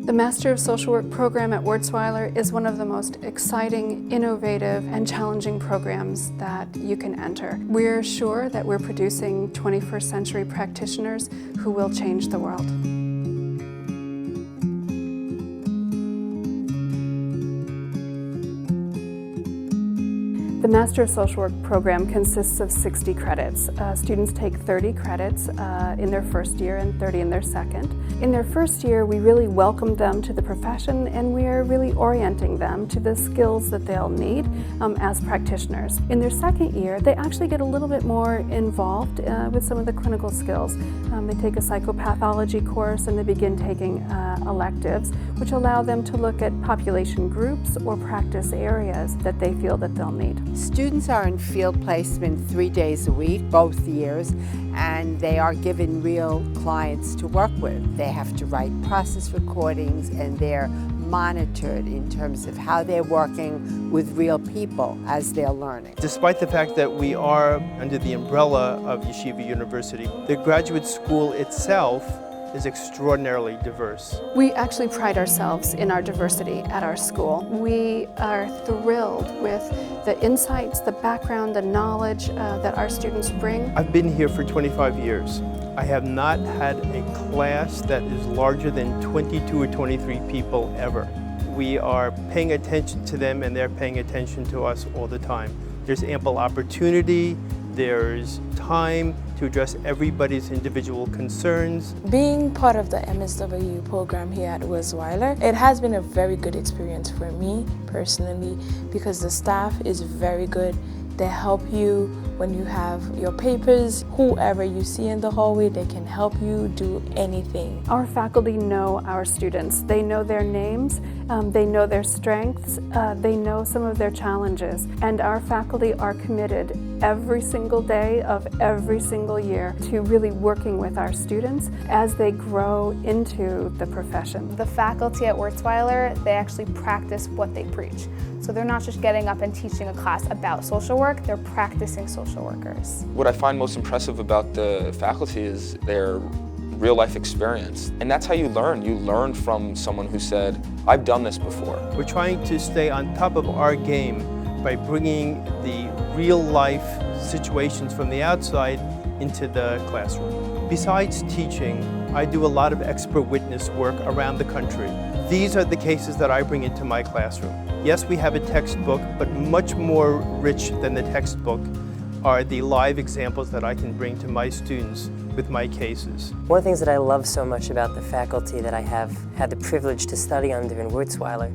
The Master of Social Work program at Wurzweiler is one of the most exciting, innovative, and challenging programs that you can enter. We're sure that we're producing 21st century practitioners who will change the world. The Master of Social Work program consists of 60 credits. Students take 30 credits in their first year and 30 in their second. In their first year, we really welcome them to the profession, and we are really orienting them to the skills that they'll need as practitioners. In their second year, they actually get a little bit more involved with some of the clinical skills. They take a psychopathology course, and they begin taking electives, which allow them to look at population groups or practice areas that they feel that they'll need. Students are in field placement 3 days a week, both years, and they are given real clients to work with. They have to write process recordings, and they're monitored in terms of how they're working with real people as they're learning. Despite the fact that we are under the umbrella of Yeshiva University, the graduate school itself is extraordinarily diverse. We actually pride ourselves in our diversity at our school. We are thrilled with the insights, the background, the knowledge that our students bring. I've been here for 25 years. I have not had a class that is larger than 22 or 23 people ever. We are paying attention to them, and they're paying attention to us all the time. There's ample opportunity, there's time to address everybody's individual concerns. Being part of the MSW program here at Wurzweiler, it has been a very good experience for me personally, because the staff is very good. They help you when you have your papers. Whoever you see in the hallway, they can help you do anything. Our faculty know our students. They know their names, they know their strengths, they know some of their challenges. And our faculty are committed every single day of every single year to really working with our students as they grow into the profession. The faculty at Wurzweiler, they actually practice what they preach. So they're not just getting up and teaching a class about social work, they're practicing social workers. What I find most impressive about the faculty is their real life experience. And that's how you learn. You learn from someone who said, I've done this before. We're trying to stay on top of our game by bringing the real life situations from the outside into the classroom. Besides teaching, I do a lot of expert witness work around the country. These are the cases that I bring into my classroom. Yes, we have a textbook, but much more rich than the textbook are the live examples that I can bring to my students with my cases. One of the things that I love so much about the faculty that I have had the privilege to study under in Wurzweiler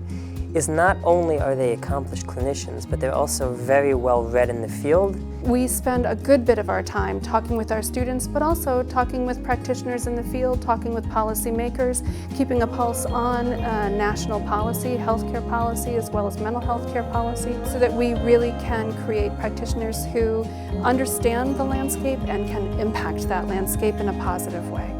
is not only are they accomplished clinicians, but they're also very well read in the field. We spend a good bit of our time talking with our students, but also talking with practitioners in the field, talking with policymakers, keeping a pulse on national policy, healthcare policy, as well as mental health care policy, so that we really can create practitioners who understand the landscape and can impact that landscape in a positive way.